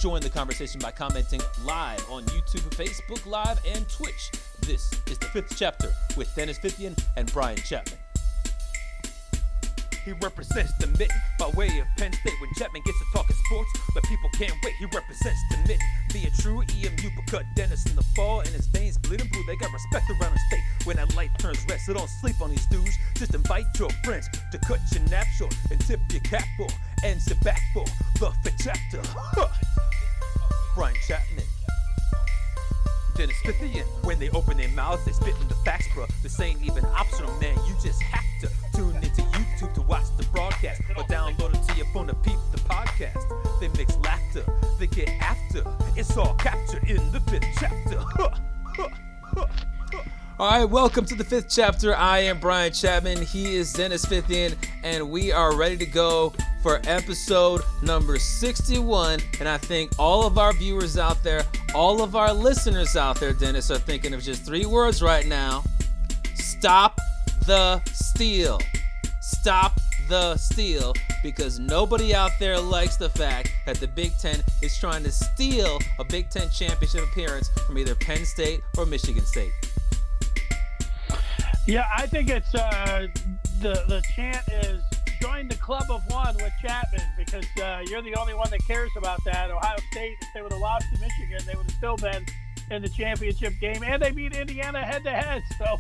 Join the conversation by commenting live on YouTube, Facebook Live, and Twitch. This is the Fifth Chapter with Dennis Fithian and Brian Chapman. He represents the mitten by way of Penn State. When Chapman gets to talking sports, but people can't wait. He represents the mitten. Be a true EMU, but cut Dennis in the fall and his veins bleeding blue. They got respect around the state when that light turns red. So don't sleep on these dudes. Just invite your friends to cut your nap short and tip your cap for and sit back for the Fifth Chapter. Brian Chapman. Dennis Fithian. When they open their mouths, they spit in the facts, bro. This ain't even optional, man. You just have to tune into YouTube to watch the broadcast or download it to your phone to peep the podcast. They mix laughter, they get after. It's all captured in the Fifth Chapter. All right, welcome to the Fifth Chapter. I am Brian Chapman. He is Dennis Fithian, and we are ready to go for episode number 61. And I think all of our viewers out there, all of our listeners out there, Dennis, are thinking of just three words right now. Stop the steal. Stop the steal, because nobody out there likes the fact that the Big Ten is trying to steal a Big Ten championship appearance from either Penn State or Michigan State. Yeah, I think it's the chant is join the club of one with Chapman, because you're the only one that cares about that. Ohio State, if they would have lost to Michigan, they would have still been in the championship game, and they beat Indiana head-to-head. So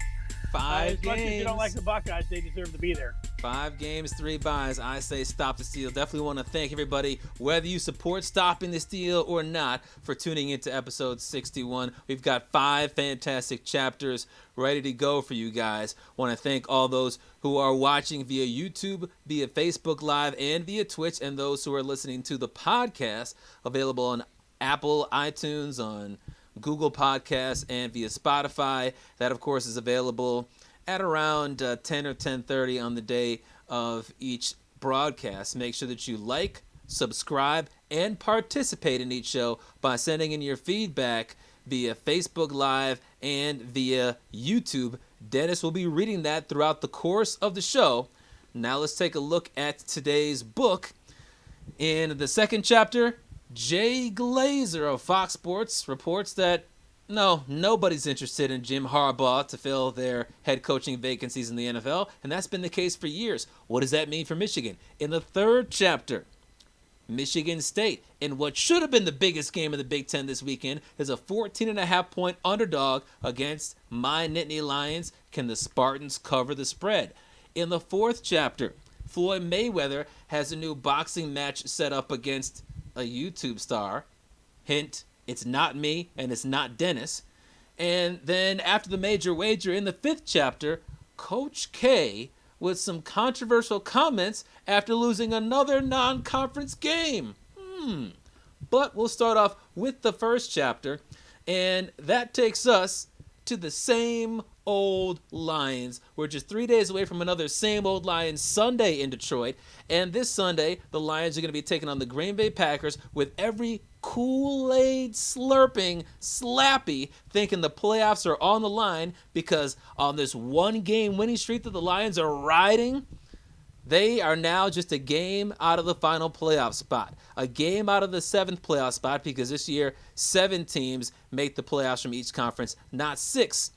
Five games. As much as you don't like the Buckeyes, they deserve to be there. 5 games, 3 buys. I say stop the steal. Definitely want to thank everybody, whether you support stopping the steal or not, for tuning into episode 61. We've got 5 fantastic chapters ready to go for you guys. Want to thank all those who are watching via YouTube, via Facebook Live, and via Twitch, and those who are listening to the podcast, available on Apple, iTunes, on Google Podcasts, and via Spotify. That, of course, is available at around 10 or 10:30 on the day of each broadcast. Make sure that you like, subscribe, and participate in each show by sending in your feedback via Facebook Live and via YouTube. Dennis will be reading that throughout the course of the show. Now let's take a look at today's book. In the second chapter, Jay Glazer of Fox Sports reports that nobody's interested in Jim Harbaugh to fill their head coaching vacancies in the NFL, and that's been the case for years. What does that mean for Michigan? In the third chapter, Michigan State, in what should have been the biggest game of the Big Ten this weekend, is a 14.5-point underdog against my Nittany Lions. Can the Spartans cover the spread? In the fourth chapter, Floyd Mayweather has a new boxing match set up against a YouTube star. Hint, it's not me and it's not Dennis. And then after the major wager in the fifth chapter, Coach K with some controversial comments after losing another non-conference game. But we'll start off with the first chapter, and that takes us to the same old Lions. We're just 3 days away from another same old Lions Sunday in Detroit, and this Sunday the Lions are going to be taking on the Green Bay Packers with every Kool-Aid slurping slappy thinking the playoffs are on the line, because on this one-game winning streak that the Lions are riding, they are now just a game out of the final playoff spot, a game out of the 7th playoff spot, because this year 7 teams make the playoffs from each conference, not 6.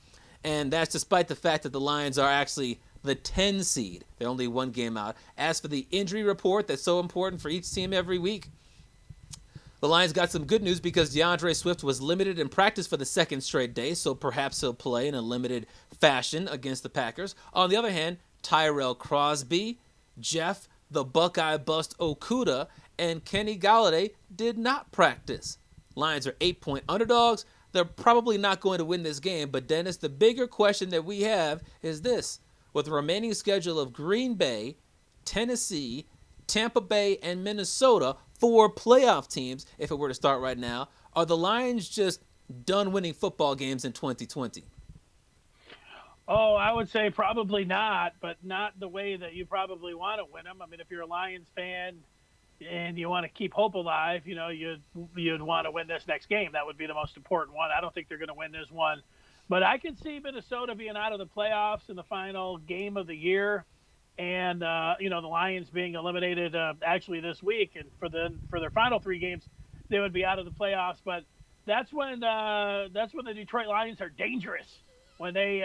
And that's despite the fact that the Lions are actually the 10 seed. They're only one game out. As for the injury report that's so important for each team every week, the Lions got some good news, because DeAndre Swift was limited in practice for the second straight day, so perhaps he'll play in a limited fashion against the Packers. On the other hand, Tyrell Crosby, Jeff the Buckeye Bust Okuda, and Kenny Galladay did not practice. Lions are 8-point underdogs. They're probably not going to win this game, but Dennis, the bigger question that we have is this. With the remaining schedule of Green Bay, Tennessee, Tampa Bay, and Minnesota, 4 playoff teams, if it were to start right now, are the Lions just done winning football games in 2020? Oh, I would say probably not, but not the way that you probably want to win them. I mean, if you're a Lions fan and you want to keep hope alive, you know, you'd want to win this next game. That would be the most important one. I don't think they're going to win this one. But I could see Minnesota being out of the playoffs in the final game of the year, and the Lions being eliminated actually this week, and for their final 3 games they would be out of the playoffs. But that's when the Detroit Lions are dangerous, when they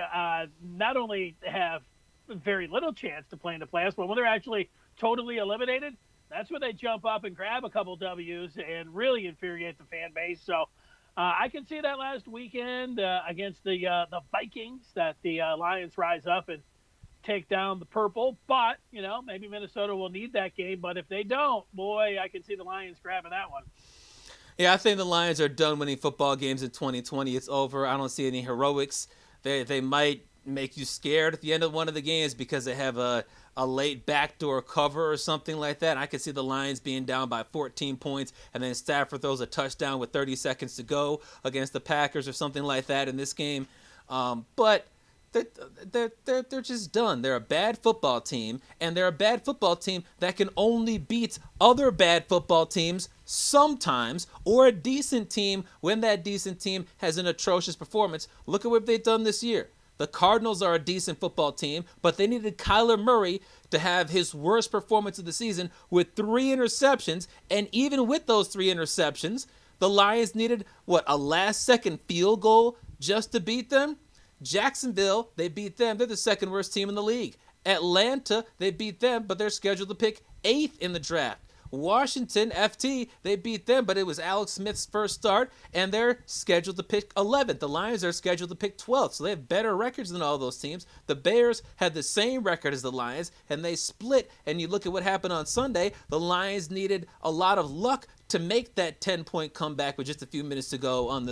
not only have very little chance to play in the playoffs, but when they're actually totally eliminated, that's when they jump up and grab a couple W's and really infuriate the fan base. So I can see that last weekend against the Vikings, that the Lions rise up and take down the purple. But, maybe Minnesota will need that game. But if they don't, boy, I can see the Lions grabbing that one. Yeah, I think the Lions are done winning football games in 2020. It's over. I don't see any heroics. They might make you scared at the end of one of the games because they have a late backdoor cover or something like that. I could see the Lions being down by 14 points, and then Stafford throws a touchdown with 30 seconds to go against the Packers or something like that in this game. But they're just done. They're a bad football team, and they're a bad football team that can only beat other bad football teams sometimes, or a decent team when that decent team has an atrocious performance. Look at what they've done this year. The Cardinals are a decent football team, but they needed Kyler Murray to have his worst performance of the season with 3 interceptions, and even with those 3 interceptions, the Lions needed, a last-second field goal just to beat them? Jacksonville, they beat them. They're the second worst team in the league. Atlanta, they beat them, but they're scheduled to pick 8th in the draft. Washington, FT, they beat them, but it was Alex Smith's first start, and they're scheduled to pick 11th. The Lions are scheduled to pick 12th, so they have better records than all those teams. The Bears had the same record as the Lions, and they split, and you look at what happened on Sunday, the Lions needed a lot of luck to make that 10-point comeback with just a few minutes to go in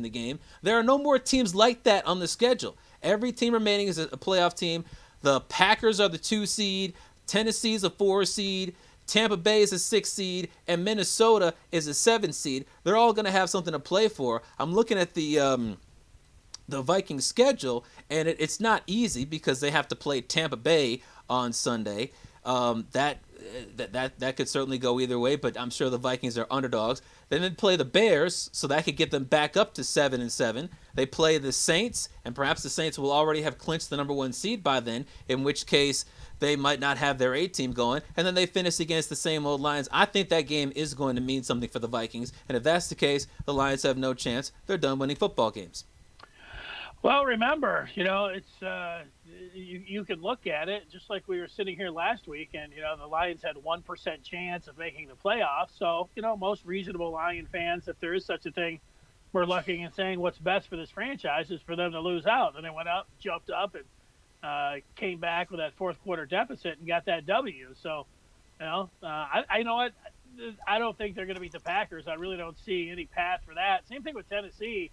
the game. There are no more teams like that on the schedule. Every team remaining is a playoff team. The Packers are the 2 seed, Tennessee's a 4 seed, Tampa Bay is a 6 seed, and Minnesota is a 7 seed. They're all going to have something to play for. I'm looking at the Vikings schedule, and it's not easy because they have to play Tampa Bay on Sunday. That could certainly go either way, but I'm sure the Vikings are underdogs. Then they play the Bears, so that could get them back up to 7-7. They play the Saints, and perhaps the Saints will already have clinched the number 1 seed by then, in which case they might not have their A team going, and then they finish against the same old Lions. I think that game is going to mean something for the Vikings, and if that's the case, the Lions have no chance. They're done winning football games. Well, remember, it's you can look at it just like we were sitting here last week, and the Lions had 1% chance of making the playoffs. So, most reasonable Lion fans, if there is such a thing, were looking and saying what's best for this franchise is for them to lose out. And they went up, jumped up, and came back with that fourth quarter deficit and got that W. So, I know what, I don't think they're going to beat the Packers. I really don't see any path for that. Same thing with Tennessee.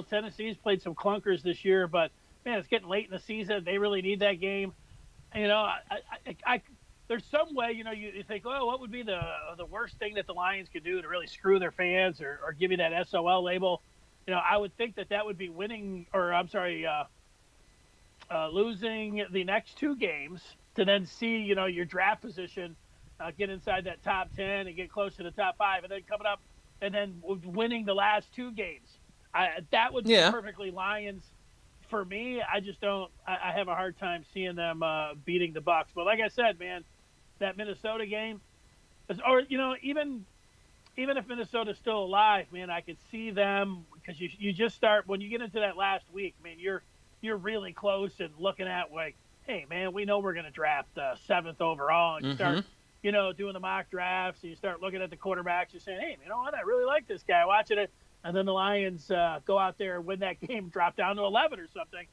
Tennessee's played some clunkers this year, but man, it's getting late in the season. They really need that game. There's some way, you think, oh, what would be the worst thing that the Lions could do to really screw their fans or give you that SOL label? I would think that would be losing the next 2 games to then see, your draft position get inside that top 10 and get close to the top 5, and then coming up and then winning the last 2 games. That would be perfectly Lions for me. I just don't. I have a hard time seeing them beating the Bucs. But like I said, man, that Minnesota game, or even if Minnesota's still alive, man, I could see them, because you just start when you get into that last week, man. You're really close and looking at like, hey, man, we know we're going to draft 7th overall, and you start doing the mock drafts, and you start looking at the quarterbacks. You're saying, hey, you know what? I really like this guy. Watching it. And then the Lions go out there and win that game, drop down to 11 or something.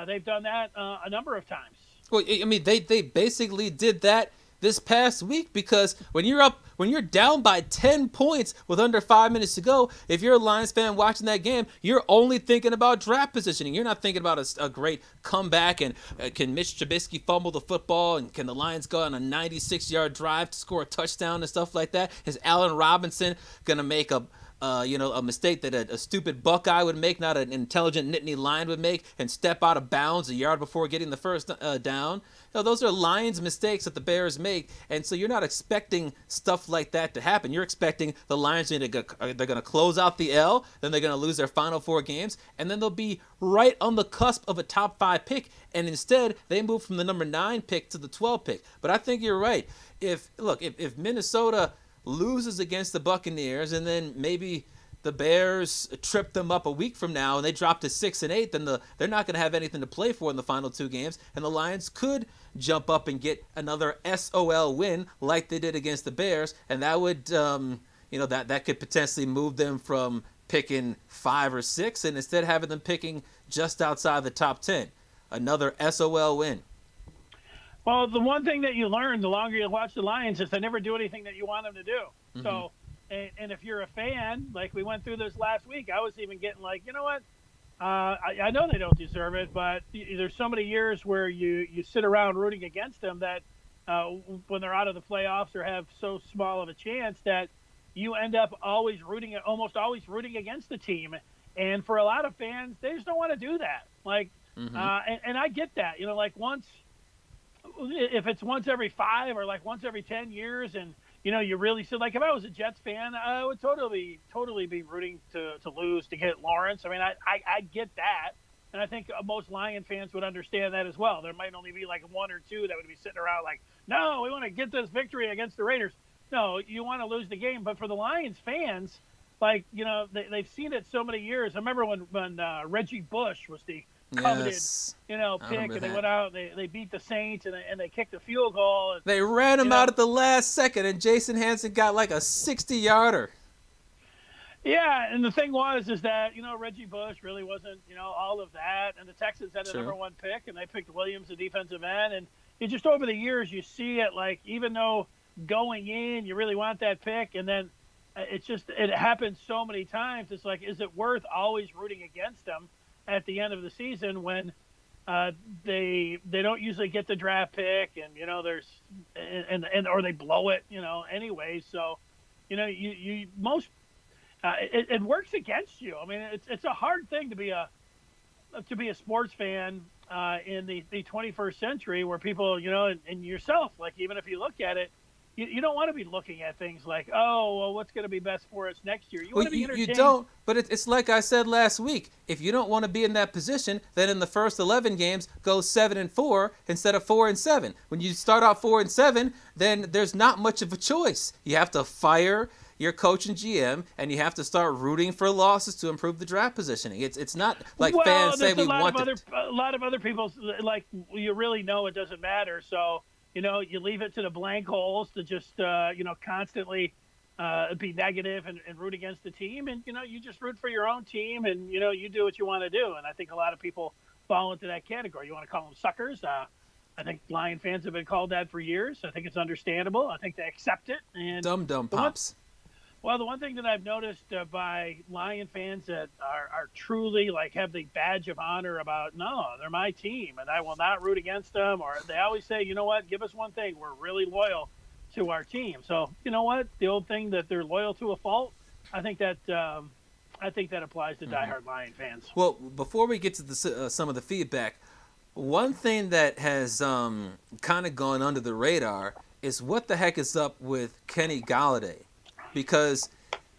They've done that a number of times. Well, I mean, they basically did that this past week, because when you're down by 10 points with under 5 minutes to go, if you're a Lions fan watching that game, you're only thinking about draft positioning. You're not thinking about a great comeback and can Mitch Trubisky fumble the football, and can the Lions go on a 96-yard drive to score a touchdown and stuff like that? Is Allen Robinson going to make a mistake that a stupid Buckeye would make, not an intelligent Nittany Lion would make, and step out of bounds a yard before getting the first down? No, those are Lions mistakes that the Bears make, and so you're not expecting stuff like that to happen. You're expecting the Lions they're going to close out the L, then they're going to lose their final 4 games, and then they'll be right on the cusp of a top 5 pick, and instead they move from the number 9 pick to the 12 pick. But I think you're right. If Minnesota loses against the Buccaneers, and then maybe the Bears trip them up a week from now and they drop to 6-8, then they're not going to have anything to play for in the final two games, and the Lions could jump up and get another SOL win like they did against the Bears, and that would that could potentially move them from picking 5 or 6 and instead having them picking just outside the top 10. Another SOL win. Well, the one thing that you learn the longer you watch the Lions is they never do anything that you want them to do. Mm-hmm. So, and if you're a fan, like we went through this last week, I was even getting like, you know what? I know they don't deserve it, but there's so many years where you sit around rooting against them that when they're out of the playoffs or have so small of a chance that you end up almost always rooting against the team. And for a lot of fans, they just don't want to do that. Like, mm-hmm. And I get that, like if it's once every 5 or like once every 10 years and, you really said, like, if I was a Jets fan, I would totally be rooting to lose to get Lawrence. I mean, I get that. And I think most Lion fans would understand that as well. There might only be like 1 or 2 that would be sitting around like, no, we want to get this victory against the Raiders. No, you want to lose the game. But for the Lions fans, like, they've seen it so many years. I remember when Reggie Bush was the coveted, pick, and they went out, they beat the Saints, and they kicked a field goal. And, they ran him out at the last second, and Jason Hansen got like a 60-yarder. Yeah, and the thing is that, Reggie Bush really wasn't, all of that, and the Texans had the number 1 pick, and they picked Williams, the defensive end, and you just over the years, you see it, like, even though going in, you really want that pick, and then it happens so many times, it's like, is it worth always rooting against them at the end of the season when they don't usually get the draft pick and there's and or they blow it anyway, so it works against you. I mean, it's a hard thing to be a sports fan in the 21st century where people and yourself, like, even if you look at it, you don't want to be looking at things like, oh, well, what's going to be best for us next year? You want to be entertained. You don't, but it's like I said last week. If you don't want to be in that position, then in the first 11 games, go 7-4 instead of 4-7. When you start out 4-7, then there's not much of a choice. You have to fire your coach and GM, and you have to start rooting for losses to improve the draft positioning. It's not like fans say we want it. A lot of other people, like, you really know it doesn't matter, so you leave it to the blank holes to just, constantly be negative and root against the team. And, you just root for your own team and, you do what you want to do. And I think a lot of people fall into that category. You want to call them suckers. I think Lion fans have been called that for years. I think it's understandable. I think they accept it. And Dumb pops. Well, the one thing that I've noticed by Lion fans that are truly, like, have the badge of honor about, no, they're my team, and I will not root against them, or they always say, you know what, give us one thing, we're really loyal to our team. So, you know what, the old thing that they're loyal to a fault, I think that applies to diehard Lion fans. Well, before we get to some of the feedback, one thing that has kind of gone under the radar is what the heck is up with Kenny Golladay. Because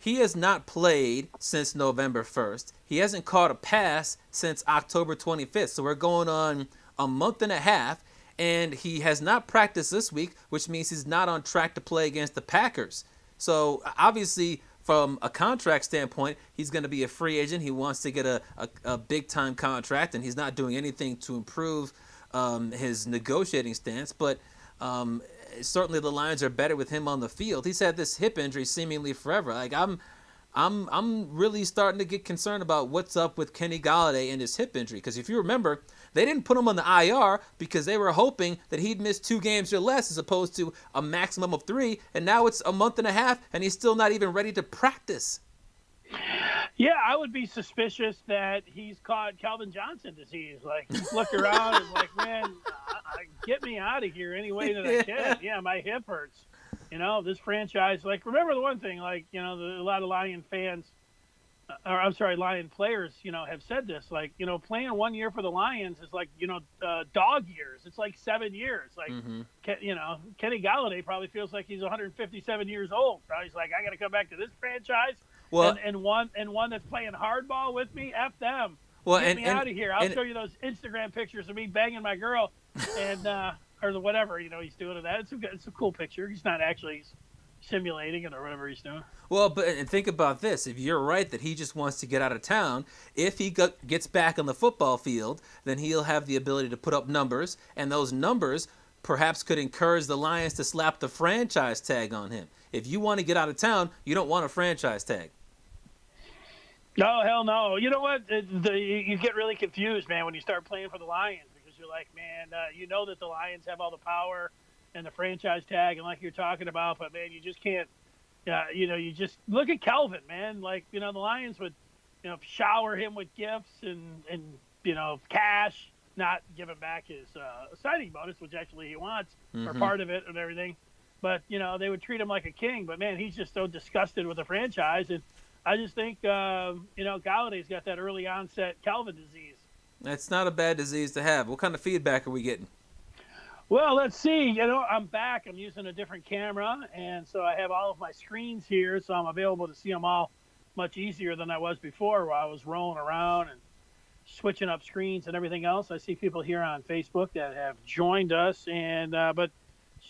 he has not played since November 1st. He hasn't caught a pass since October 25th. So we're going on a month and a half, and he has not practiced this week, which means he's not on track to play against the Packers. So obviously, from a contract standpoint, he's going to be a free agent. He wants to get a big-time contract, and he's not doing anything to improve his negotiating stance. But certainly the Lions are better with him on the field. He's had this hip injury seemingly forever. Like, I'm really starting to get concerned about what's up with Kenny Golladay and his hip injury. Because if you remember, they didn't put him on the IR because they were hoping that he'd miss 2 games or less as opposed to a maximum of 3. And now it's a month and a half, and he's still not even ready to practice. Yeah, I would be suspicious that he's caught Calvin Johnson disease. Like, he's looked around and like, man, get me out of here any way that I can. Yeah, my hip hurts. This franchise, like, remember the one thing, like, a lot of Lion fans, Lion players, have said this, like, playing 1 year for the Lions is like, dog years. It's like 7 years. Like, Kenny Golladay probably feels like he's 157 years old. Probably he's like, I got to come back to this franchise. Well, and one that's playing hardball with me, F them. Well, Get me out of here. I'll show you those Instagram pictures of me banging my girl, and or whatever he's doing to that. It's a cool picture. He's not actually. simulating it or whatever he's doing. Well, but and think about this. If you're right that he just wants to get out of town, if he gets back on the football field, then he'll have the ability to put up numbers, and those numbers perhaps could encourage the Lions to slap the franchise tag on him. If you want to get out of town, you don't want a franchise tag. No, hell no. You know what? You get really confused, man, when you start playing for the Lions because you're like, man, you know that the Lions have all the power and the franchise tag, and like you're talking about, but man, you just can't. You just look at Kelvin, man. Like, the Lions would, shower him with gifts and cash, not give him back his signing bonus, which actually he wants, or part of it and everything. But, they would treat him like a king. But, man, he's just so disgusted with the franchise. And I just think, Galladay's got that early onset Kelvin disease. That's not a bad disease to have. What kind of feedback are we getting? Well, let's see. I'm back. I'm using a different camera, and so I have all of my screens here, so I'm available to see them all much easier than I was before, where I was rolling around and switching up screens and everything else. I see people here on Facebook that have joined us, and but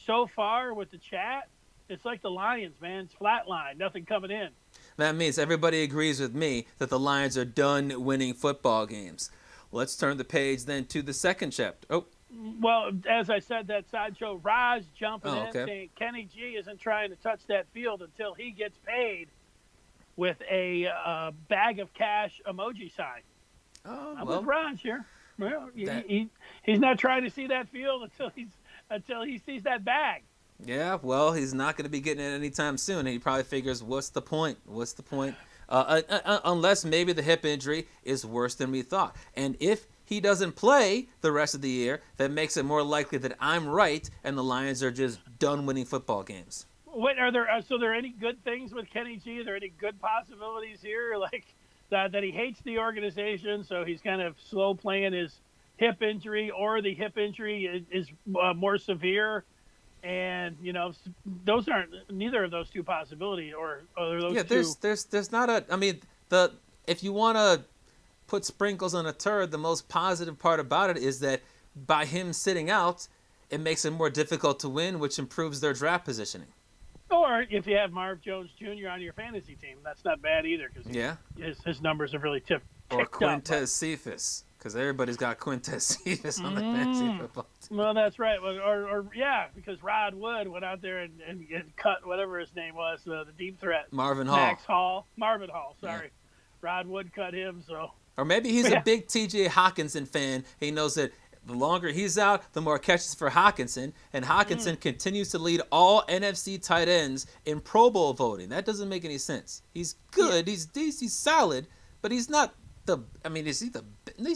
so far with the chat, it's like the Lions, man. It's flatline, nothing coming in. That means everybody agrees with me that the Lions are done winning football games. Let's turn the page then to the second chapter. Oh. Well, as I said, that sideshow Raj jumping in okay. saying Kenny G isn't trying to touch that field until he gets paid with a bag of cash emoji sign. I'm with Raj here. Well, he's not trying to see that field until he sees that bag. Yeah, well, he's not going to be getting it anytime soon. He probably figures, what's the point? Unless maybe the hip injury is worse than we thought. And if he doesn't play the rest of the year, that makes it more likely that I'm right and the Lions are just done winning football games. What are there? So there any good things with Kenny G? Are there any good possibilities here? Like that he hates the organization, so he's kind of slow playing his hip injury, or the hip injury is more severe, and those aren't neither of those two possibilities, or are those two? There's not a. I mean, if you want to put sprinkles on a turd, the most positive part about it is that by him sitting out, it makes it more difficult to win, which improves their draft positioning. Or if you have Marv Jones Jr. on your fantasy team, that's not bad either, because his numbers have really ticked or up. Quintez Cephas, because everybody's got Quintez Cephas on the fantasy football team. Well, that's right. Or because Rod Wood went out there and cut whatever his name was, the deep threat. Marvin Hall. Sorry. Yeah. Rod Wood cut him, so. Or maybe he's a big T.J. Hawkinson fan. He knows that the longer he's out, the more catches for Hawkinson. And Hawkinson continues to lead all NFC tight ends in Pro Bowl voting. That doesn't make any sense. He's good. Yeah. He's solid, but he's not the. I mean, he's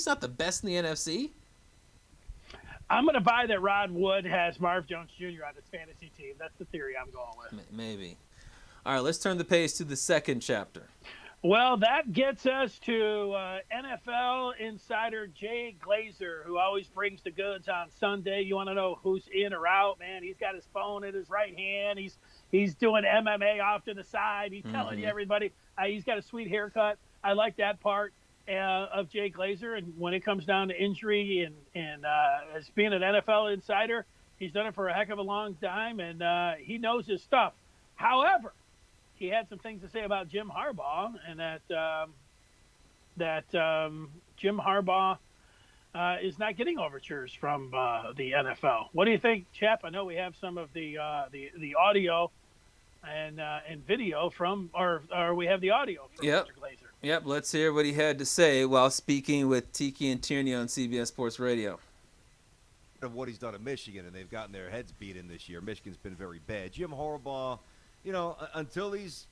not the best in the NFC. I'm going to buy that Rod Wood has Marv Jones Jr. on his fantasy team. That's the theory I'm going with. Maybe. All right, let's turn the page to the second chapter. Well, that gets us to NFL insider Jay Glazer, who always brings the goods on Sunday. You want to know who's in or out, man? He's got his phone in his right hand. He's doing MMA off to the side. He's telling you everybody. He's got a sweet haircut. I like that part of Jay Glazer. And when it comes down to injury and as being an NFL insider, he's done it for a heck of a long time, and he knows his stuff. However, he had some things to say about Jim Harbaugh, and that Jim Harbaugh is not getting overtures from the NFL. What do you think, Chap? I know we have some of the audio and video from, or we have the audio from Mr. Glazer. Yep, let's hear what he had to say while speaking with Tiki and Tierney on CBS Sports Radio. Of what he's done at Michigan, and they've gotten their heads beat in this year. Michigan's been very bad. Jim Harbaugh, until he's,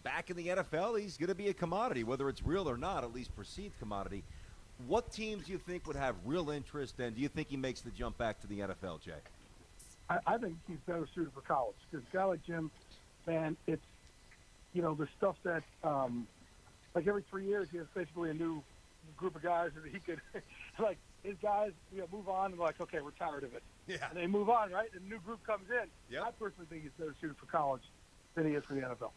back in the NFL, he's going to be a commodity, whether it's real or not, at least perceived commodity. What teams do you think would have real interest, and do you think he makes the jump back to the NFL, Jay? I think he's better suited for college, because a guy like Jim, man, it's, the stuff that, like every 3 years, he has basically a new group of guys that he could, like, his guys, move on and like, okay, we're tired of it. Yeah. And they move on, right? And a new group comes in. Yep. I personally think he's better suited for college than he is for the NFL.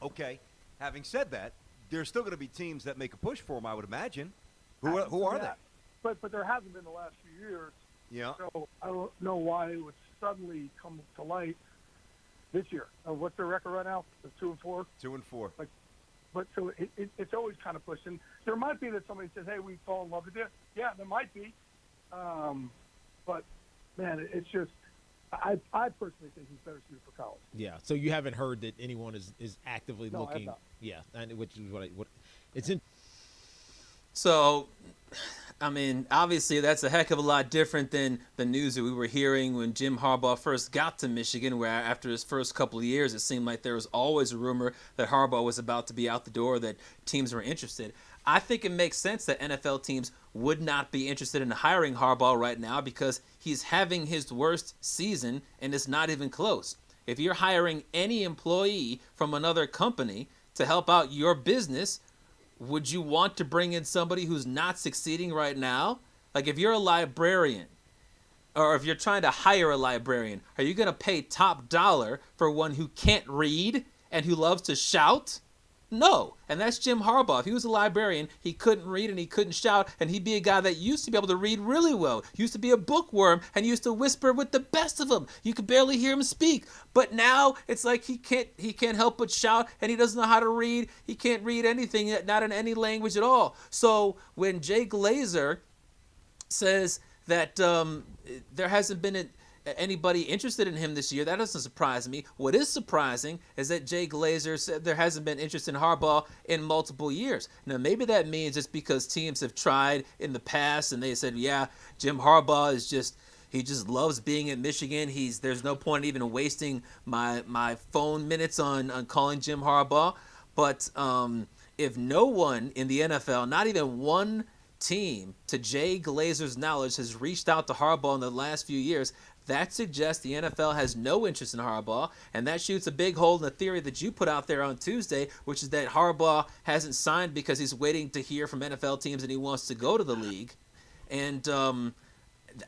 Okay. Having said that, there's still going to be teams that make a push for him, I would imagine. Who are they? But there hasn't been the last few years. Yeah. So I don't know why it would suddenly come to light this year. What's their record right now? It's 2-4. 2-4. But so it's always kind of pushed. And there might be that somebody says, "Hey, we fall in love with you." Yeah, there might be. But man, it's just I personally think he's better suited for college. Yeah. So you haven't heard that anyone is actively No, I have looking. not. Yeah, and which is what it's in. So, I mean, obviously that's a heck of a lot different than the news that we were hearing when Jim Harbaugh first got to Michigan, where after his first couple of years, it seemed like there was always a rumor that Harbaugh was about to be out the door, that teams were interested. I think it makes sense that NFL teams would not be interested in hiring Harbaugh right now because he's having his worst season and it's not even close. If you're hiring any employee from another company to help out your business, would you want to bring in somebody who's not succeeding right now? Like if you're a librarian, or if you're trying to hire a librarian, are you going to pay top dollar for one who can't read and who loves to shout? No. And that's Jim Harbaugh. If he was a librarian, he couldn't read and he couldn't shout, and he'd be a guy that used to be able to read really well. He used to be a bookworm and used to whisper with the best of them. You could barely hear him speak. But now it's like he can't help but shout, and he doesn't know how to read. He can't read anything, not in any language at all. So when Jay Glazer says that there hasn't been anybody interested in him this year, that doesn't surprise me. What is surprising is that Jay Glazer said there hasn't been interest in Harbaugh in multiple years. Now, maybe that means it's because teams have tried in the past and they said, yeah, Jim Harbaugh is he just loves being at Michigan. There's no point even wasting my phone minutes on calling Jim Harbaugh. But if no one in the NFL, not even one team, to Jay Glazer's knowledge, has reached out to Harbaugh in the last few years, that suggests the NFL has no interest in Harbaugh, and that shoots a big hole in the theory that you put out there on Tuesday, which is that Harbaugh hasn't signed because he's waiting to hear from NFL teams and he wants to go to the league. And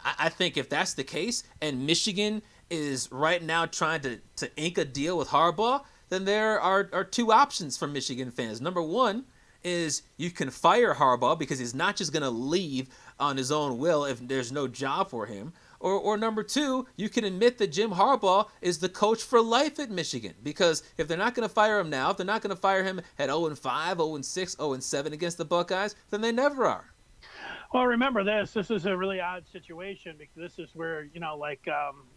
I think if that's the case, and Michigan is right now trying to ink a deal with Harbaugh, then there are two options for Michigan fans. Number one is you can fire Harbaugh because he's not just going to leave on his own will if there's no job for him. Or number two, you can admit that Jim Harbaugh is the coach for life at Michigan. Because if they're not going to fire him now, if they're not going to fire him at 0-5, 0-6, 0-7 against the Buckeyes, then they never are. Well, remember this is a really odd situation because this is where,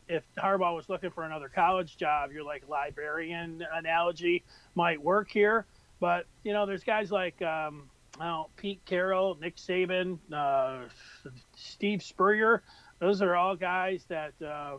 if Harbaugh was looking for another college job, your librarian analogy might work here. But, there's guys like Pete Carroll, Nick Saban, Steve Spurrier. Those are all guys that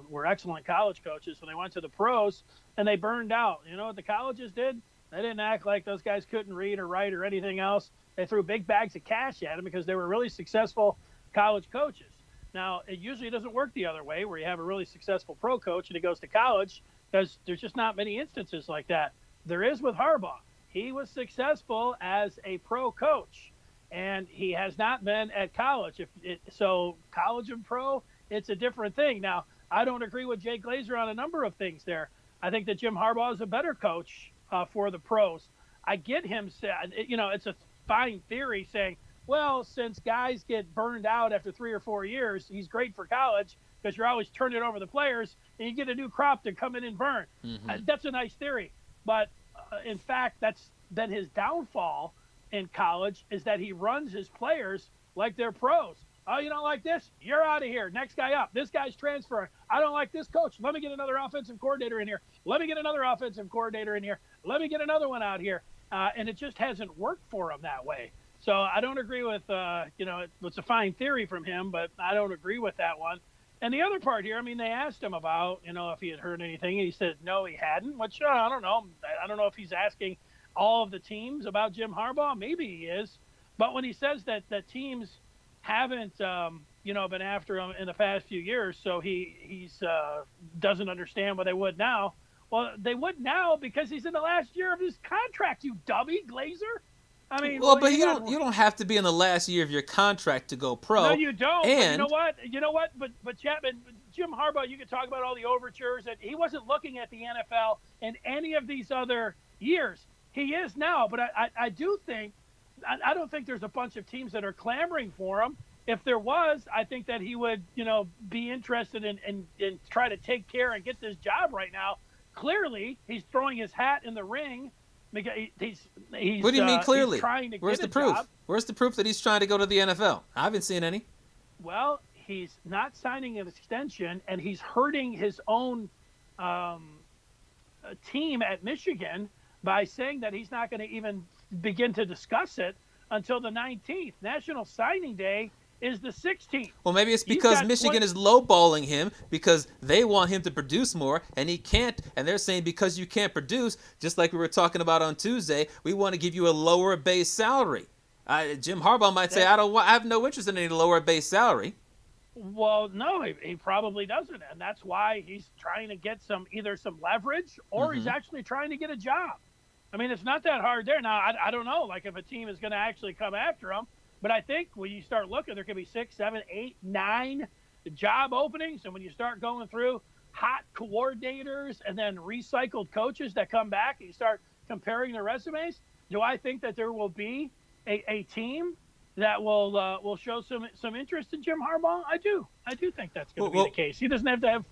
were excellent college coaches when they went to the pros, and they burned out. You know what the colleges did? They didn't act like those guys couldn't read or write or anything else. They threw big bags of cash at them because they were really successful college coaches. Now, it usually doesn't work the other way, where you have a really successful pro coach and he goes to college, because there's just not many instances like that. There is with Harbaugh. He was successful as a pro coach, and he has not been at college. So college and pro, it's a different thing. Now, I don't agree with Jay Glazer on a number of things there. I think that Jim Harbaugh is a better coach for the pros. I get him, it's a fine theory saying, well, since guys get burned out after 3 or 4 years, he's great for college because you're always turning over the players and you get a new crop to come in and burn. Mm-hmm. That's a nice theory. But in fact, that's been his downfall in college, is that he runs his players like they're pros. Oh, you don't like this? You're out of here. Next guy up. This guy's transferring. I don't like this coach. Let me get another offensive coordinator in here. Let me get another offensive coordinator in here. Let me get another one out here. And it just hasn't worked for him that way. So I don't agree with, it's a fine theory from him, but I don't agree with that one. And the other part here, they asked him about, if he had heard anything, and he said, no, he hadn't, which I don't know. I don't know if he's asking all of the teams about Jim Harbaugh. Maybe he is. But when he says that teams haven't, been after him in the past few years, so he's doesn't understand what they would now. Well, they would now because he's in the last year of his contract, you dummy, Glazer. But you don't have to be in the last year of your contract to go pro. No, you don't. And but you know what? But Chapman, Jim Harbaugh, you could talk about all the overtures, and he wasn't looking at the NFL in any of these other years. He is now, but I do think I don't think there's a bunch of teams that are clamoring for him. If there was, I think that he would, be interested in try to take care and get this job right now. clearly he's throwing his hat in the ring. He's What do you mean clearly? He's trying to Where's get the a proof? job. Where's the proof that he's trying to go to the NFL? I haven't seen any. Well, he's not signing an extension, and he's hurting his own team at Michigan by saying that he's not going to even begin to discuss it until the 19th. National Signing Day is the 16th. Well, maybe it's because Michigan is lowballing him because they want him to produce more, and he can't. And they're saying because you can't produce, just like we were talking about on Tuesday, we want to give you a lower base salary. Jim Harbaugh might say, I have no interest in any lower base salary. Well, no, he probably doesn't, and that's why he's trying to get either some leverage or he's actually trying to get a job. I mean, it's not that hard there. Now, I don't know, like if a team is going to actually come after him, but I think when you start looking, there could be 6, 7, 8, 9 job openings, and when you start going through hot coordinators and then recycled coaches that come back and you start comparing their resumes, do I think that there will be a team that will show some interest in Jim Harbaugh? I do think that's going to be the case. He doesn't have to have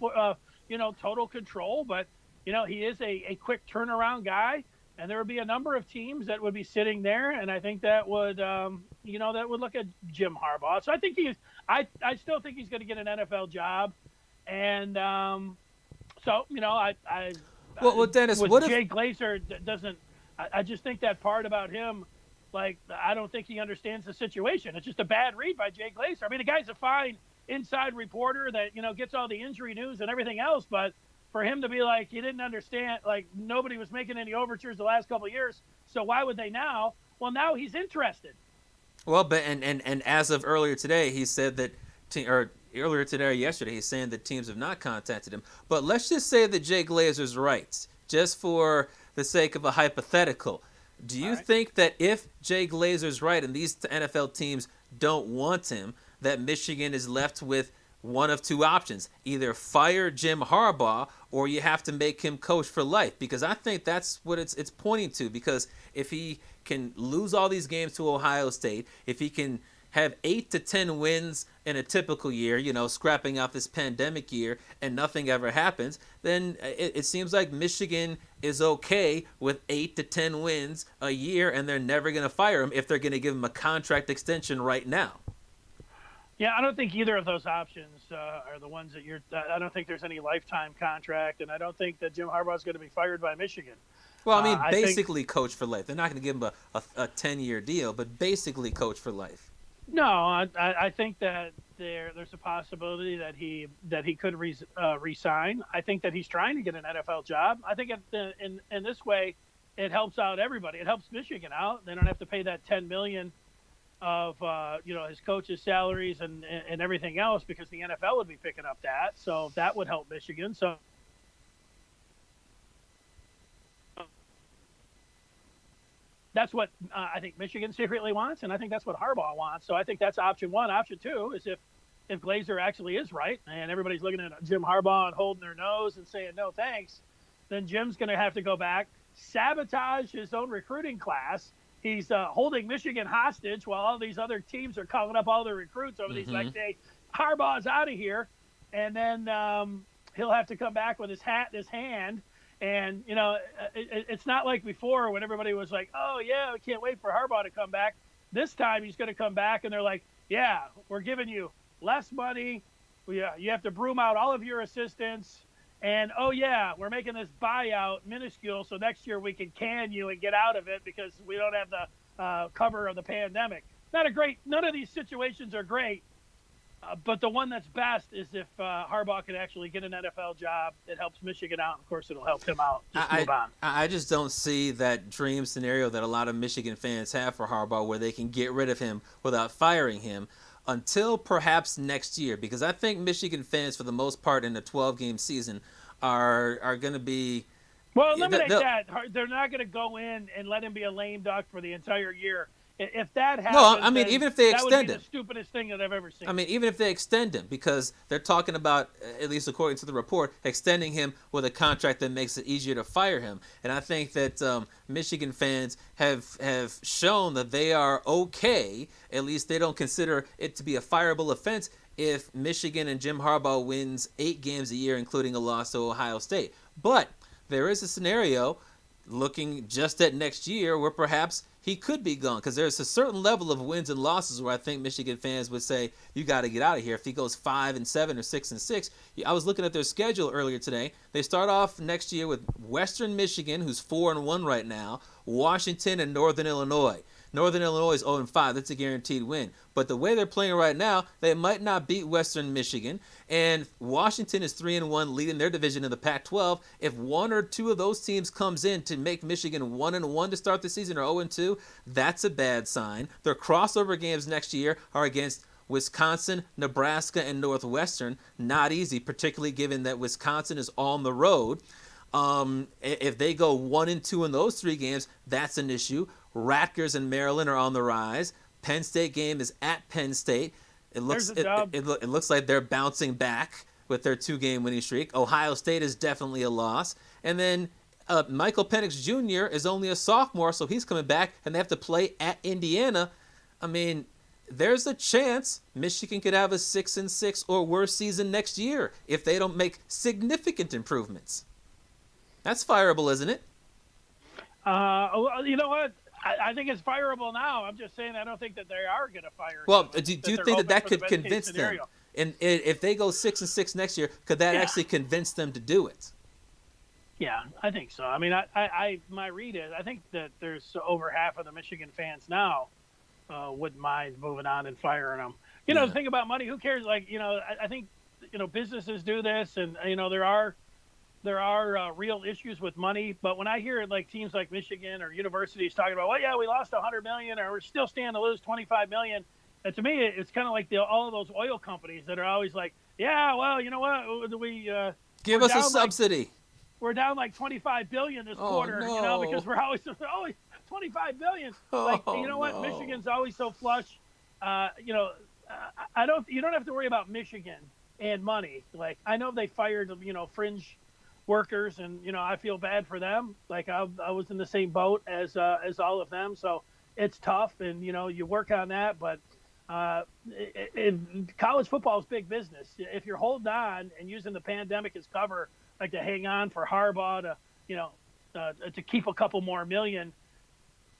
total control, but he is a quick turnaround guy, and there would be a number of teams that would be sitting there, and I think that would that would look at Jim Harbaugh. So I think I still think he's going to get an NFL job, and Dennis, with what if Jay Glazer doesn't? I just think that part about him. Like, I don't think he understands the situation. It's just a bad read by Jay Glazer. I mean, the guy's a fine inside reporter that, gets all the injury news and everything else. But for him to be like, he didn't understand, like, nobody was making any overtures the last couple of years, so why would they now? Well, now he's interested. Well, but and as of earlier today, he said that, earlier today or yesterday, he's saying that teams have not contacted him. But let's just say that Jay Glazer's right, just for the sake of a hypothetical. Do you think that if Jay Glazer's right and these NFL teams don't want him, that Michigan is left with one of two options? Either fire Jim Harbaugh or you have to make him coach for life. Because I think that's what it's pointing to. Because if he can lose all these games to Ohio State, if he can have 8 to 10 wins in a typical year, scrapping out this pandemic year, and nothing ever happens, then it seems like Michigan is okay with 8 to 10 wins a year, and they're never going to fire him if they're going to give him a contract extension right now. Yeah, I don't think either of those options are the ones that I don't think there's any lifetime contract, and I don't think that Jim Harbaugh is going to be fired by Michigan. Well, I mean, basically coach for life. They're not going to give him a 10-year deal, but basically coach for life. No, I think that there's a possibility that he could resign. I think that he's trying to get an NFL job. I think in this way, it helps out everybody. It helps Michigan out. They don't have to pay that $10 million of his coaches' salaries and everything else because the NFL would be picking up that. So that would help Michigan. So. That's what I think Michigan secretly wants, and I think that's what Harbaugh wants. So I think that's option one. Option two is if Glazer actually is right and everybody's looking at Jim Harbaugh and holding their nose and saying no thanks, then Jim's going to have to go back, sabotage his own recruiting class. He's holding Michigan hostage while all these other teams are calling up all their recruits over these next days. Harbaugh's out of here, and then he'll have to come back with his hat in his hand. And, it's not like before when everybody was like, oh, yeah, we can't wait for Harbaugh to come back. This time he's going to come back, and they're like, yeah, we're giving you less money. You have to broom out all of your assistants. And, oh, yeah, we're making this buyout minuscule so next year we can you and get out of it because we don't have the cover of the pandemic. None of these situations are great. But the one that's best is if Harbaugh can actually get an NFL job. It helps Michigan out. Of course, it'll help him out. Move on. I just don't see that dream scenario that a lot of Michigan fans have for Harbaugh where they can get rid of him without firing him until perhaps next year. Because I think Michigan fans, for the most part, in a 12-game season are going to be – Well, eliminate that. They're not going to go in and let him be a lame duck for the entire year. If that happens, no, I mean, even if they extend him, that would be the stupidest thing that I've ever seen. I mean, even if they extend him, because they're talking about, at least according to the report, extending him with a contract that makes it easier to fire him. And I think that Michigan fans have shown that they are okay. At least they don't consider it to be a fireable offense if Michigan and Jim Harbaugh wins 8 games a year, including a loss to Ohio State. But there is a scenario looking just at next year where perhaps he could be gone, because there's a certain level of wins and losses where I think Michigan fans would say you got to get out of here. If he goes 5-7 or 6-6, I was looking at their schedule earlier today. They start off next year with Western Michigan, who's 4-1 right now, Washington, and Northern Illinois. Northern Illinois is 0-5. That's a guaranteed win. But the way they're playing right now, they might not beat Western Michigan. And Washington is 3-1, leading their division in the Pac-12. If one or two of those teams comes in to make Michigan 1-1 to start the season, or 0-2, that's a bad sign. Their crossover games next year are against Wisconsin, Nebraska, and Northwestern. Not easy, particularly given that Wisconsin is on the road. If they go 1-2 in those three games, that's an issue. Rutgers and Maryland are on the rise. Penn State game is at Penn State. It looks like they're bouncing back with their 2-game winning streak. Ohio State is definitely a loss. And then Michael Penix Jr. is only a sophomore, so he's coming back, and they have to play at Indiana. I mean, there's a chance Michigan could have a 6-6 or worse season next year if they don't make significant improvements. That's fireable, isn't it? You know what? I think it's fireable now. I'm just saying I don't think that they are going to fire him. Well, do you think that could convince them? Scenario. And if they go 6-6 next year, could that actually convince them to do it? Yeah, I think so. I mean, my read is I think that there's over half of the Michigan fans now wouldn't mind moving on and firing them. You know, the thing about money, who cares? Like, you know, I think, you know, businesses do this, and, you know, there are real issues with money, but when I hear like teams like Michigan or universities talking about, well, yeah, we lost $100 million, or we're still standing to lose $25 million, and to me, it's kind of like all of those oil companies that are always like, yeah, well, you know what, we give us a subsidy. We're down like $25 billion this quarter, you know, because we're always $25 billion. Like, you know what, Michigan's always so flush. You know, you don't have to worry about Michigan and money. Like, I know they fired, you know, fringe workers, and, you know, I feel bad for them. Like, I was in the same boat as all of them, so it's tough, and, you know, you work on that. But college football is big business. If you're holding on and using the pandemic as cover, like to hang on for Harbaugh to, you know, to keep a couple more million,